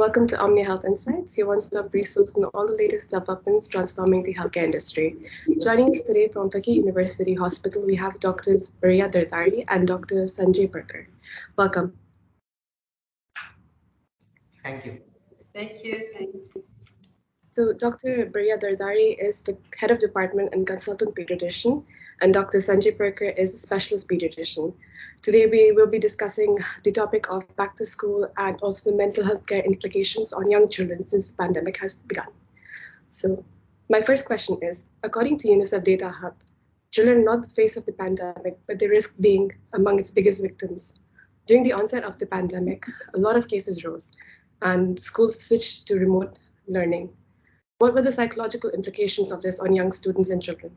welcome to Omnia Health Insights, your one-stop resource on all the latest developments transforming the healthcare industry. Joining us today from Fakeeh University Hospital, we have Doctors Bariah Dardari and Dr. Sanjay Perker. Welcome. Thank you. Thank you. Thanks. So Dr. Bariah Dardari is the head of department and consultant pediatrician, and Dr. Sanjay Perker is a specialist pediatrician. Today we will be discussing the topic of back to school and also the mental health care implications on young children since the pandemic has begun. So my first question is, according to UNICEF Data Hub, children are not the face of the pandemic, but they risk being among its biggest victims. During the onset of the pandemic, a lot of cases rose, and schools switched to remote learning. What were the psychological implications of this on young students and children?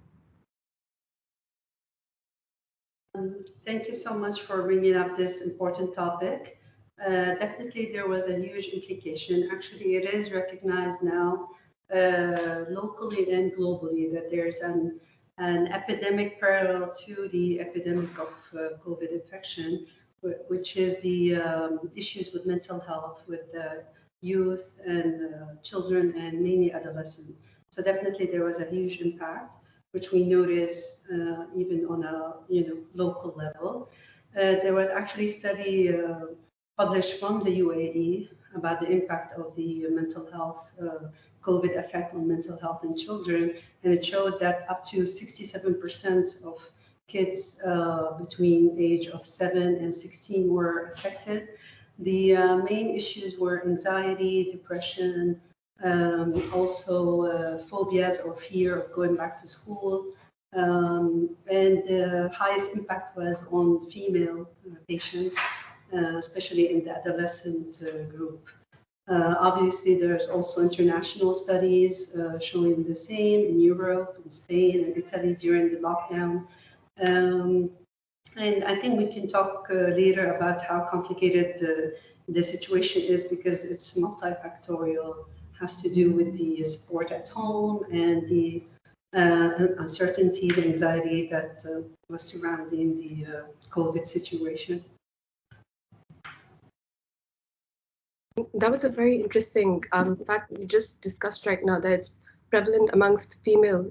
Thank you so much for bringing up this important topic. Definitely, there was a huge implication. Actually, it is recognized now locally and globally that there's an epidemic parallel to the epidemic of COVID infection, which is the issues with mental health with youth and children and mainly adolescents. So definitely there was a huge impact, which we notice even on a local level. There was actually a study published from the UAE about the impact of the mental health COVID effect on mental health in children, and it showed that up to 67% of kids between age of 7 and 16 were affected. The main issues were anxiety, depression, also phobias or fear of going back to school. And the highest impact was on female patients, especially in the adolescent group. Obviously, there's also international studies showing the same in Europe, in Spain, and Italy during the lockdown. And I think we can talk later about how complicated the situation is because it's multifactorial, has to do with the support at home and the uncertainty, the anxiety that was surrounding the COVID situation. That was a very interesting fact we just discussed right now, that it's prevalent amongst female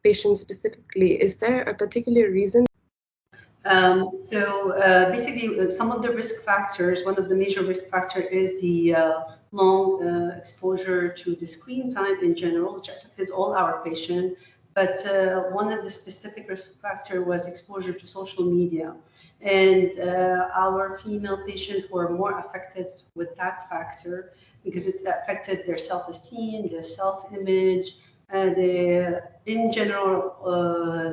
patients specifically. Is there a particular reason? Basically, some of the risk factors, one of the major risk factors is the long exposure to the screen time in general, which affected all our patients. But one of the specific risk factors was exposure to social media. And our female patients were more affected with that factor because it affected their self-esteem, their self-image. In general,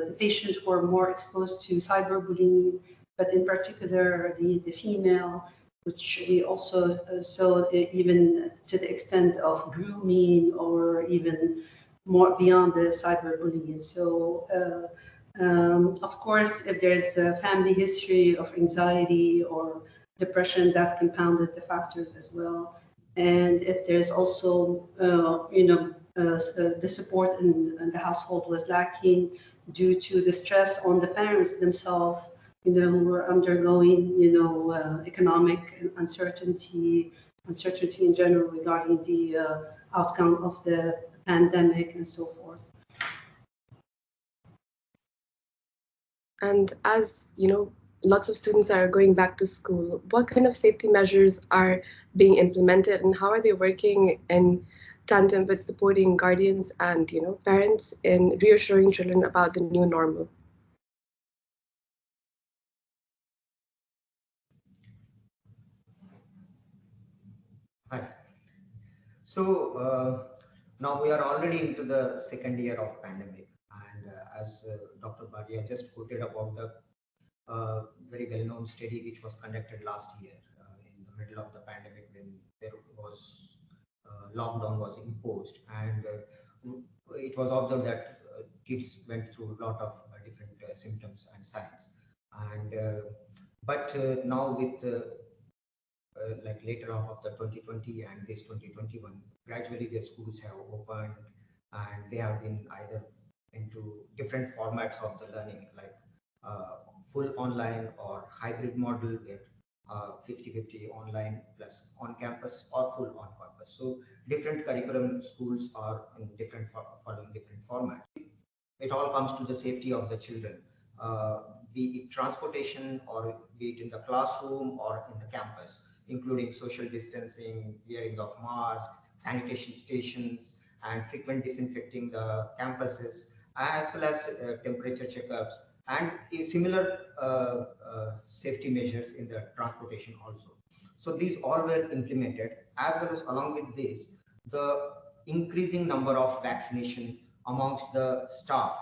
the patients were more exposed to cyberbullying, but in particular, the female, which we also saw even to the extent of grooming or even more beyond the cyberbullying. So, of course, if there's a family history of anxiety or depression, that compounded the factors as well. And if there's also, the support in the household was lacking due to the stress on the parents themselves, who were undergoing, economic uncertainty in general regarding the outcome of the pandemic and so forth. And as lots of students are going back to school, what kind of safety measures are being implemented, and how are they working in tandem with supporting guardians and parents in reassuring children about the new normal? Hi. So now we are already into the second year of pandemic, and as Dr. Bariah just quoted about the very well-known study which was conducted last year in the middle of the pandemic when there was lockdown was imposed, and it was observed that kids went through a lot of different symptoms and signs, and but now with like later on of the 2020 and this 2021, gradually the schools have opened and they have been either into different formats of the learning, like full online or hybrid model, where 50-50 online plus on campus or full on campus. So different curriculum schools are in different following different formats. It all comes to the safety of the children, be it transportation or be it in the classroom or in the campus, including social distancing, wearing of masks, sanitation stations, and frequent disinfecting the campuses, as well as temperature checkups and similar safety measures in the transportation also. So these all were implemented, as well as along with this, the increasing number of vaccination amongst the staff.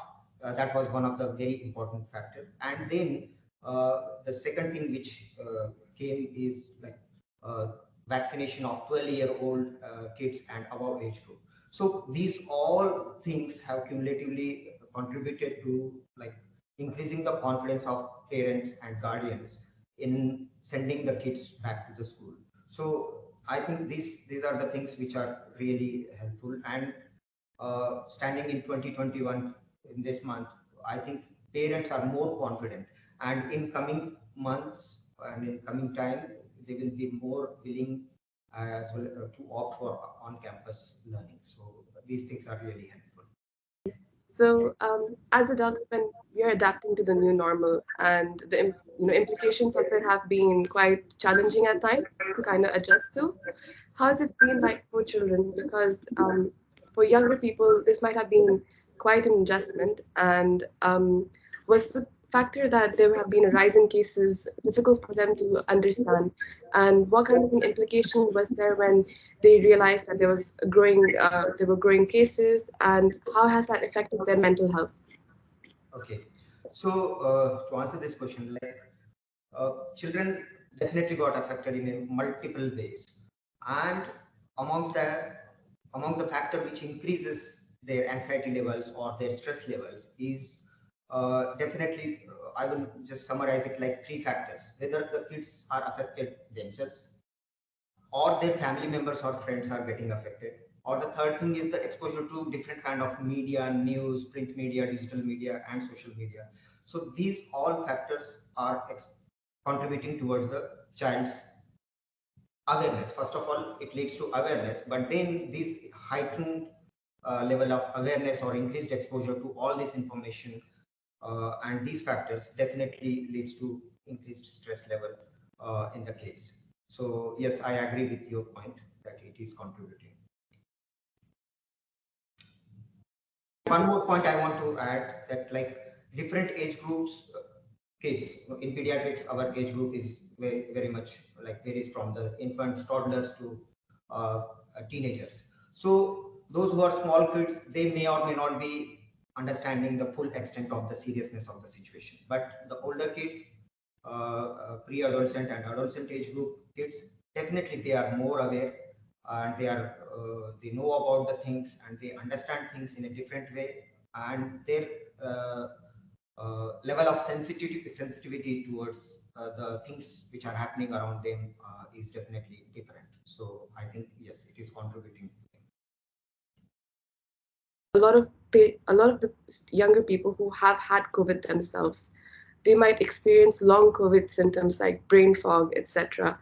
That was one of the very important factor. And then the second thing which came is like vaccination of 12-year-old kids and above age group. So these all things have cumulatively contributed to like increasing the confidence of parents and guardians in sending the kids back to the school. So I think these are the things which are really helpful. And standing in 2021 in this month, I think parents are more confident, and in coming months and in coming time, they will be more willing as well to opt for on-campus learning. So these things are really helpful. So, as adults, when we are adapting to the new normal, and the implications of it have been quite challenging at times to kind of adjust to. How has it been like for children? Because for younger people, this might have been quite an adjustment, and was the factor that there have been a rise in cases difficult for them to understand, and what kind of an implication was there when they realized that there were growing cases, and how has that affected their mental health? Okay, so to answer this question, like children definitely got affected in multiple ways, and amongst the among the factor which increases their anxiety levels or their stress levels is definitely I will just summarize it like three factors: whether the kids are affected themselves, or their family members or friends are getting affected, or the third thing is the exposure to different kind of media, news, print media, digital media, and social media. So these all factors are contributing towards the child's awareness. First of all, it leads to awareness, but then this heightened level of awareness or increased exposure to all this information and these factors definitely leads to increased stress level in the kids. So yes, I agree with your point that it is contributing. One more point I want to add, that like different age groups, kids in pediatrics, our age group is very much like varies from the infants, toddlers to teenagers. So those who are small kids, they may or may not be understanding the full extent of the seriousness of the situation. But the older kids, pre-adolescent and adolescent age group kids, definitely they are more aware, and they know about the things and they understand things in a different way, and their level of sensitivity towards the things which are happening around them is definitely different. So I think yes, it is contributing. A lot of the younger people who have had COVID themselves, they might experience long COVID symptoms like brain fog, etc.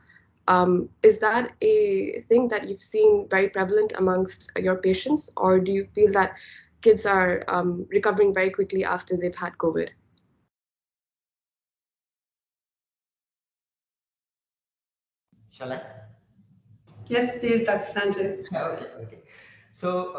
Is that a thing that you've seen very prevalent amongst your patients, or do you feel that kids are recovering very quickly after they've had COVID? Shall I? Yes, please, Dr. Sanjay. Okay. So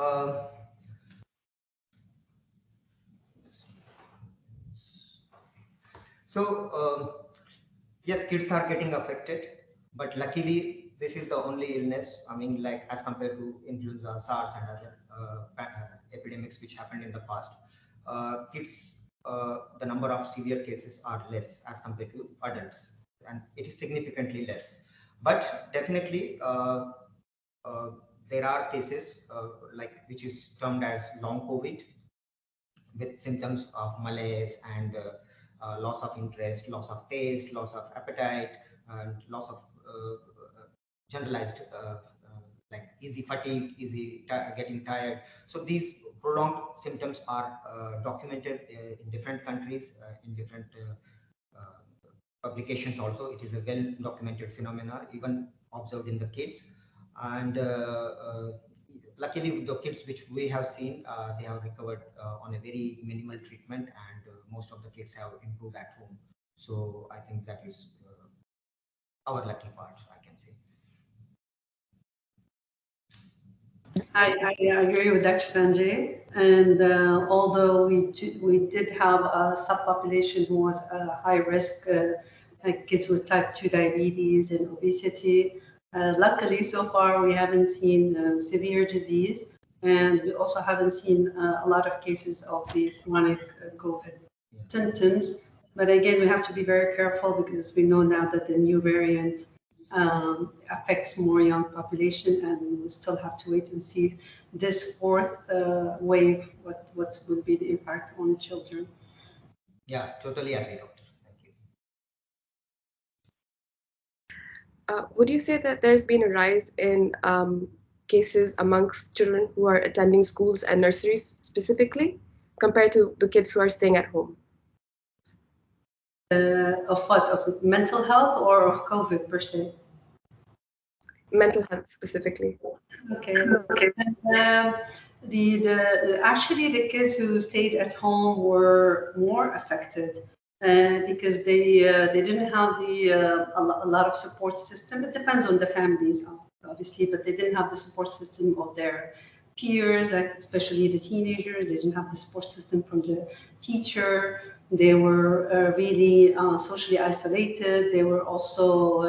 yes, kids are getting affected, but luckily this is the only illness. I mean, like as compared to influenza, SARS, and other epidemics which happened in the past, kids, the number of severe cases are less as compared to adults, and it is significantly less. But definitely, there are cases like which is termed as long COVID, with symptoms of malaise and loss of interest, loss of taste, loss of appetite, and loss of generalized like easy fatigue, easy getting tired. So these prolonged symptoms are documented in different countries, in different publications also. It is a well documented phenomena, even observed in the kids. And luckily, the kids which we have seen, they have recovered on a very minimal treatment, and most of the kids have improved at home. So I think that is our lucky part, I can say. I agree with Dr. Sanjay. And although we did have a subpopulation who was high risk, like kids with type 2 diabetes and obesity, luckily so far we haven't seen severe disease, and we also haven't seen a lot of cases of the chronic COVID symptoms. But again, we have to be very careful because we know now that the new variant affects more young population, and we still have to wait and see this fourth wave, what will be the impact on children. Yeah, totally agree, doctor. Thank you. Would you say that there's been a rise in cases amongst children who are attending schools and nurseries specifically, compared to the kids who are staying at home? Of what? Of mental health or of COVID per se? Mental health specifically. Okay. And, actually the kids who stayed at home were more affected because they didn't have a lot of support system. It depends on the families, obviously, but they didn't have the support system of their peers, like especially the teenagers. They didn't have the support system from the teacher. They were really socially isolated. They were also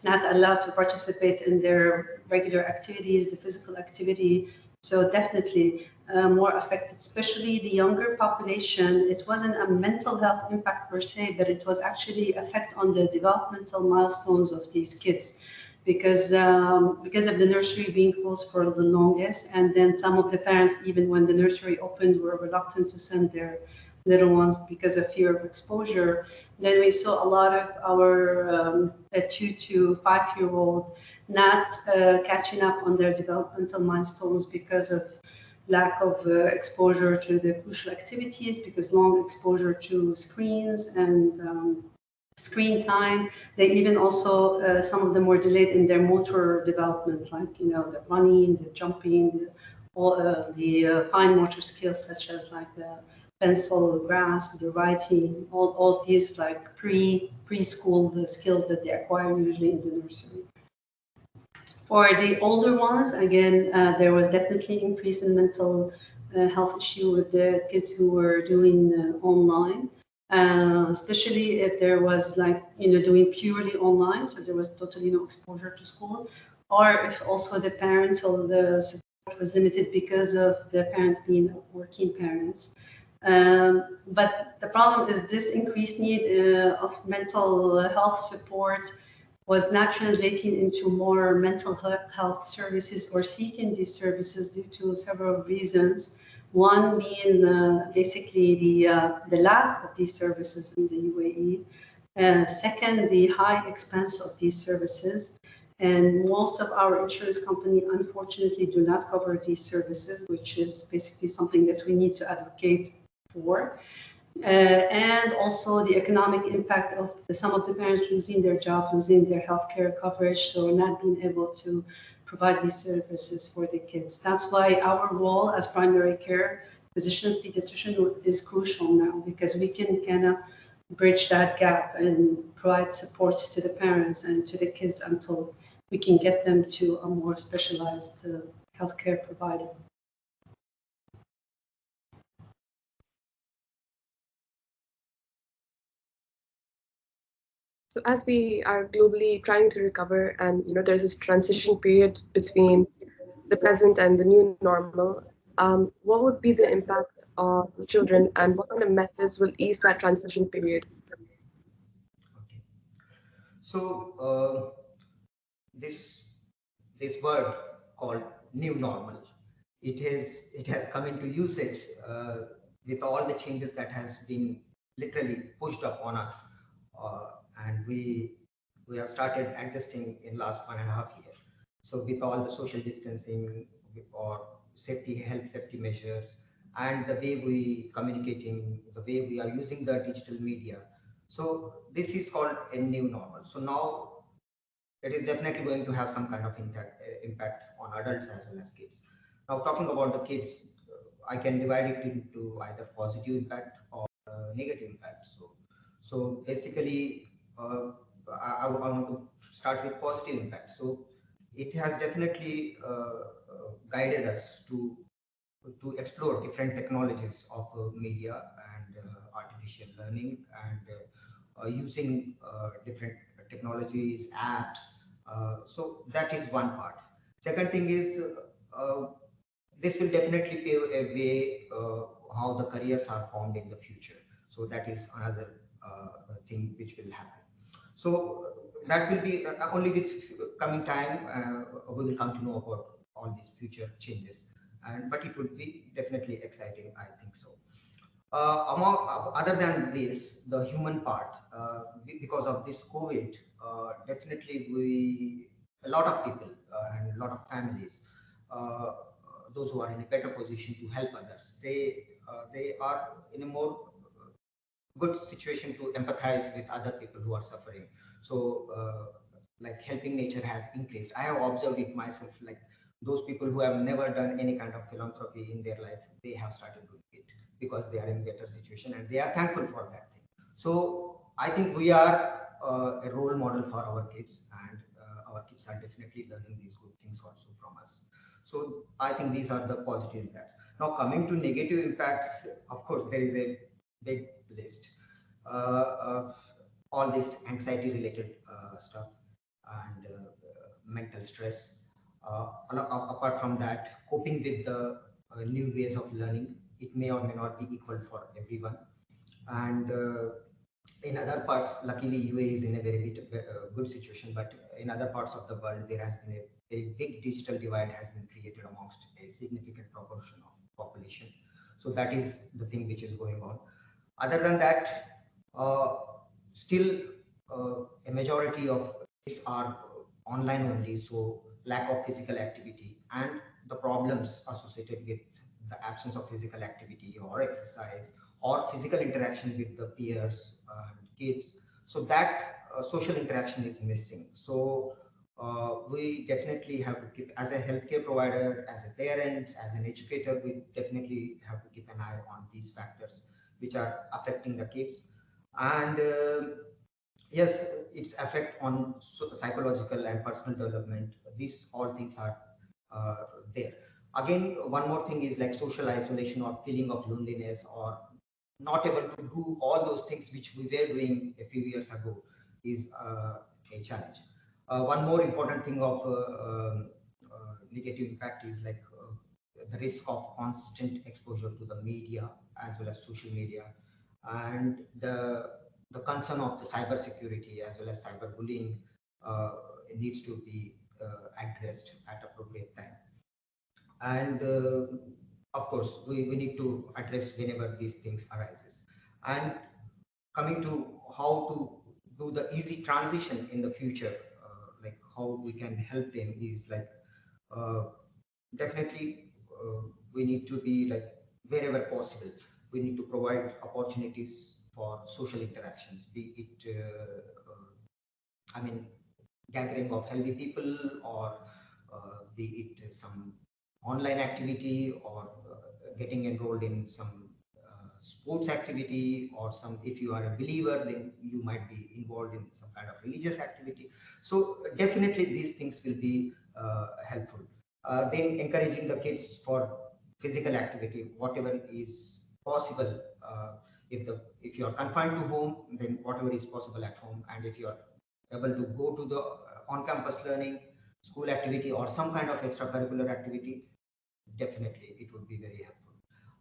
not allowed to participate in their regular activities, the physical activity. So definitely more affected, especially the younger population. It wasn't a mental health impact per se, but it was actually effect on the developmental milestones of these kids. Because of the nursery being closed for the longest, and then some of the parents, even when the nursery opened, were reluctant to send their little ones because of fear of exposure. Then we saw a lot of our 2 to 5-year-old not catching up on their developmental milestones because of lack of exposure to the crucial activities, because long exposure to screens and screen time. They even also, some of them were delayed in their motor development, like, the running, the jumping, the fine motor skills, such as like the pencil, the grasp, the writing, all these like preschool the skills that they acquire usually in the nursery. For the older ones, again, there was definitely increase in mental health issue with the kids who were doing online. Especially if there was doing purely online, so there was totally no exposure to school, or if also the parental support was limited because of the parents being working parents. But the problem is this increased need of mental health support was not translating into more mental health services or seeking these services due to several reasons. One being basically the lack of these services in the UAE. Second, the high expense of these services. And most of our insurance companies, unfortunately, do not cover these services, which is basically something that we need to advocate for. And also the economic impact of some of the parents losing their job, losing their healthcare coverage, so not being able to provide these services for the kids. That's why our role as primary care physicians, pediatrician is crucial now, because we can kind of bridge that gap and provide supports to the parents and to the kids until we can get them to a more specialized healthcare provider. So as we are globally trying to recover, and there's this transition period between the present and the new normal, what would be the impact on children, and what kind of methods will ease that transition period? Okay. So this word called new normal, it has come into usage with all the changes that has been literally pushed up on us, and we have started adjusting in last 1.5 years. So with all the social distancing or health safety measures, and the way we communicating, the way we are using the digital media, So this is called a new normal. So now it is definitely going to have some kind of impact on adults as well as kids. Now, talking about the kids, I can divide it into either positive impact or negative impact. So basically, I want to start with positive impact. So it has definitely guided us to explore different technologies of media and artificial learning and using different technologies, apps. So that is one part. Second thing is this will definitely pave a way how the careers are formed in the future. So that is another thing which will happen. So that will be only with coming time we will come to know about all these future changes. But it would be definitely exciting, I think so. Other than this, the human part, because of this COVID, definitely a lot of people and a lot of families, uh, those who are in a better position to help others, they are in a more good situation to empathize with other people who are suffering. So, like helping nature has increased. I have observed it myself. Like those people who have never done any kind of philanthropy in their life, they have started doing it because they are in better situation and they are thankful for that thing. So I think we are a role model for our kids, and our kids are definitely learning these good things also from us. So I think these are the positive impacts. Now coming to negative impacts, of course there is a big list. Uh, all this anxiety related stuff and mental stress. Apart from that, coping with the new ways of learning, it may or may not be equal for everyone. And in other parts, luckily UA is in a very good situation, but in other parts of the world, there has been a big digital divide has been created amongst a significant proportion of population. So that is the thing which is going on. Other than that, uh, still a majority of kids are online only, so lack of physical activity and the problems associated with the absence of physical activity or exercise or physical interaction with the peers and kids. So that social interaction is missing. So we definitely have to keep, as a healthcare provider, as a parent, as an educator, we definitely have to keep an eye on these factors which are affecting the kids. And yes, its effect on psychological and personal development, these all things are uh, there. Again, one more thing is like social isolation or feeling of loneliness or not able to do all those things which we were doing a few years ago is a challenge. One more important thing of negative impact is like the risk of constant exposure to the media as well as social media, and the concern of the cyber security as well as cyberbullying needs to be addressed at appropriate time. And of course, we need to address whenever these things arises. And coming to how to do the easy transition in the future, like how we can help them is like uh, definitely we need to be like wherever possible we need to provide opportunities for social interactions, be it I mean gathering of healthy people or be it some online activity or getting enrolled in some sports activity or some, if you are a believer then you might be involved in some kind of religious activity. So definitely these things will be helpful. Then encouraging the kids for physical activity whatever is possible. If you are confined to home, then whatever is possible at home, and if you are able to go to the on-campus learning, school activity, or some kind of extracurricular activity, definitely it would be very helpful.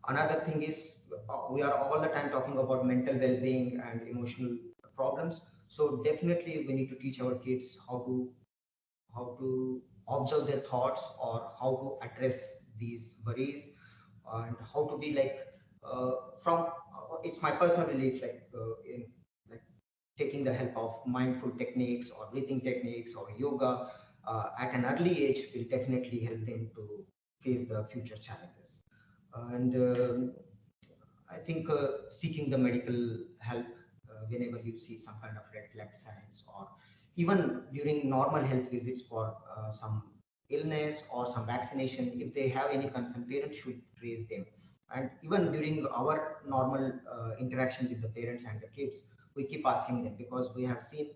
Another thing is we are all the time talking about mental well-being and emotional problems. So definitely we need to teach our kids how to observe their thoughts or how to address these worries and how to be like from it's my personal belief like in like taking the help of mindful techniques or breathing techniques or yoga at an early age will definitely help them to face the future challenges. And I think seeking the medical help whenever you see some kind of red flag signs, or even during normal health visits for some illness or some vaccination, if they have any concern, parents should raise them. And even during our normal interaction with the parents and the kids, we keep asking them, because we have seen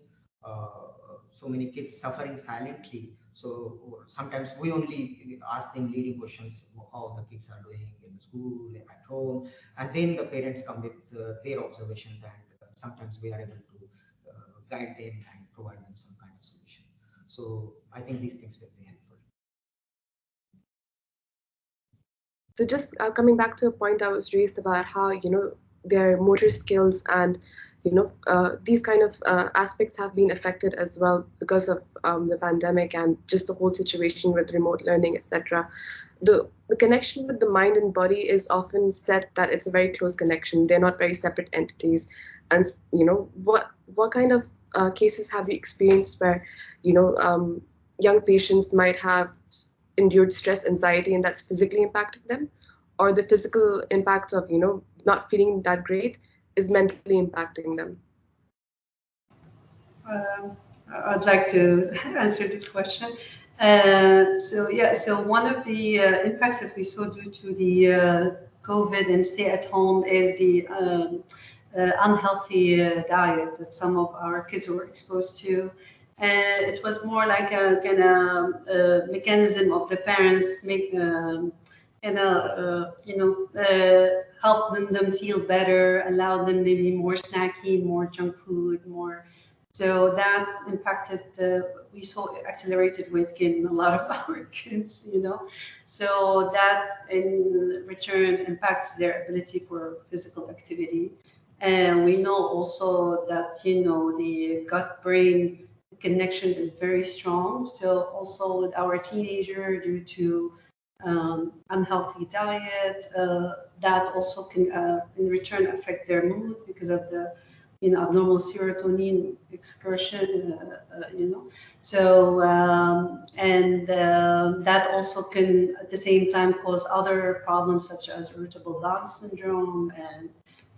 so many kids suffering silently. So sometimes we only ask them leading questions, how the kids are doing in school, at home, and then the parents come with their observations, and sometimes we are able to guide them and provide them some kind of solution. So I think these things will be helpful. So just coming back to a point that was raised about how, their motor skills and, these kind of aspects have been affected as well because of the pandemic and just the whole situation with remote learning, etc. The connection with the mind and body is often said that it's a very close connection. They're not very separate entities. And, what kind of cases have you experienced where, young patients might have endured stress, anxiety, and that's physically impacting them, or the physical impact of not feeling that great is mentally impacting them? I'd like to answer this question. So one of the impacts that we saw due to the COVID and stay at home is the unhealthy diet that some of our kids were exposed to. And it was more like a kind of mechanism of the parents make help them feel better, allow them maybe more snacking, more junk food, more. So that impacted. We saw accelerated weight gain in a lot of our kids. So that in return impacts their ability for physical activity. And we know also that the gut-brain connection is very strong. So also with our teenager, due to unhealthy diet, that also can in return affect their mood because of the abnormal serotonin excursion. So and that also can at the same time cause other problems such as irritable bowel syndrome and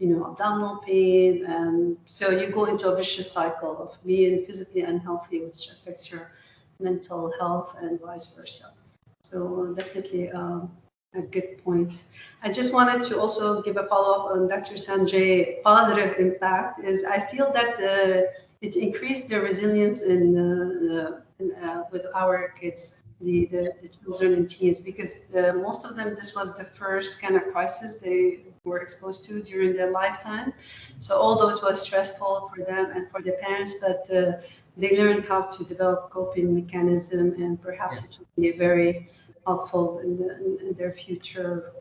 abdominal pain, and so you go into a vicious cycle of being physically unhealthy, which affects your mental health and vice versa. So definitely a good point. I just wanted to also give a follow-up on Dr. Sanjay. Positive impact is I feel that it increased the resilience with our kids, the children and teens, because most of them, this was the first kind of crisis they were exposed to during their lifetime. So although it was stressful for them and for their parents, but they learned how to develop coping mechanism, and perhaps it will be very helpful in their future,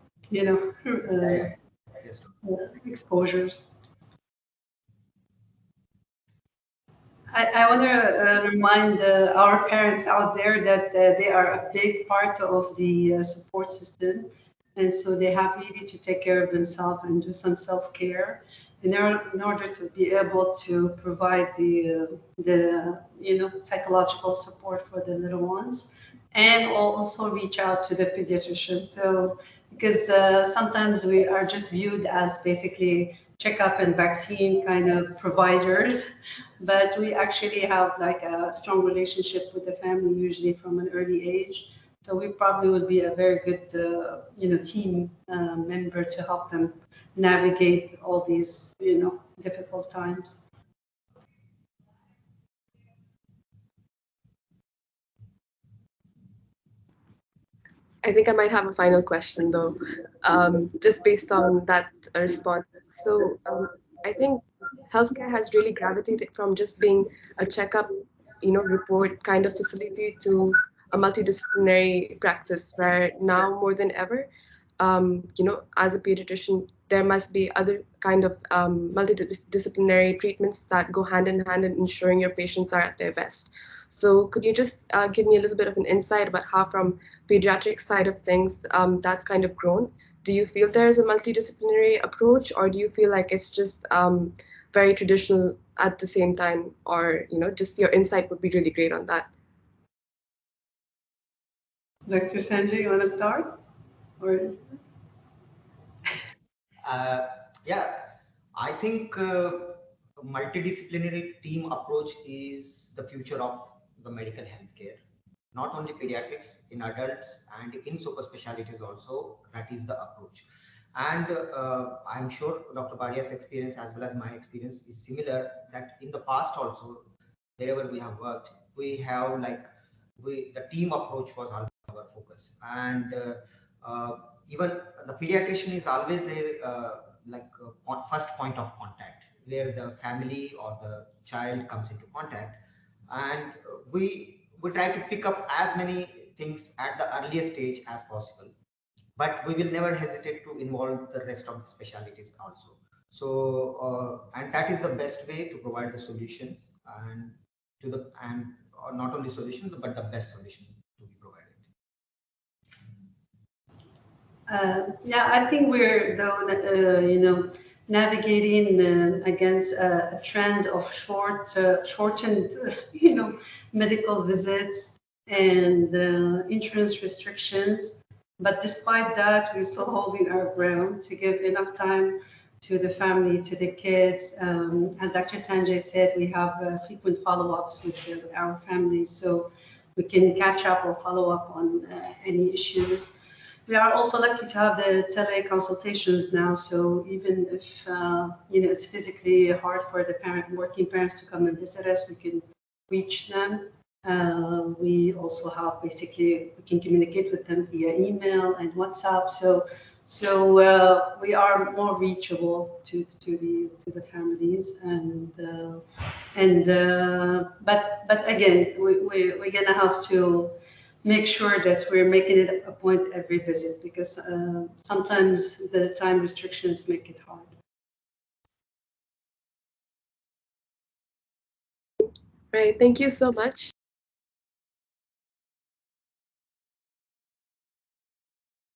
exposures. I want to remind our parents out there that they are a big part of the support system, and so they have really to take care of themselves and do some self-care in order to be able to provide the psychological support for the little ones, and also reach out to the pediatrician. So because sometimes we are just viewed as basically checkup and vaccine kind of providers, but we actually have like a strong relationship with the family, usually from an early age. So we probably would be a very good, team member to help them navigate all these, difficult times. I think I might have a final question though, just based on that response. So I think healthcare has really gravitated from just being a checkup, report kind of facility to a multidisciplinary practice where now more than ever, as a pediatrician, there must be other kind of multidisciplinary treatments that go hand in hand in ensuring your patients are at their best. So could you just give me a little bit of an insight about how from pediatric side of things that's kind of grown? Do you feel there's a multidisciplinary approach, or do you feel like it's just very traditional at the same time, or just your insight would be really great on that? Dr. Sanjay, you want to start? Or yeah, I think multidisciplinary team approach is the future of the medical healthcare. Not only pediatrics, in adults and in super specialties also, that is the approach. And I'm sure Dr. Bariah's experience as well as my experience is similar, that in the past also, wherever we have worked, we have the team approach was always our focus. And even the pediatrician is always a first point of contact, where the family or the child comes into contact, and we try to pick up as many things at the earliest stage as possible, but we will never hesitate to involve the rest of the specialties also. So and that is the best way to provide the solutions, and not only solutions but the best solution to be provided. Yeah, I think we're though navigating against a trend of shortened medical visits and insurance restrictions. But despite that, we're still holding our ground to give enough time to the family, to the kids. As Dr. Sanjay said, we have frequent follow-ups with our families, so we can catch up or follow up on any issues. We are also lucky to have the Tele Consultations now, so even if it's physically hard for the working parents to come and visit us, we can reach them. We also have we can communicate with them via email and WhatsApp. So we are more reachable to the families, but again, we're gonna have to make sure that we're making it a point every visit, because sometimes the time restrictions make it hard. Right, thank you so much.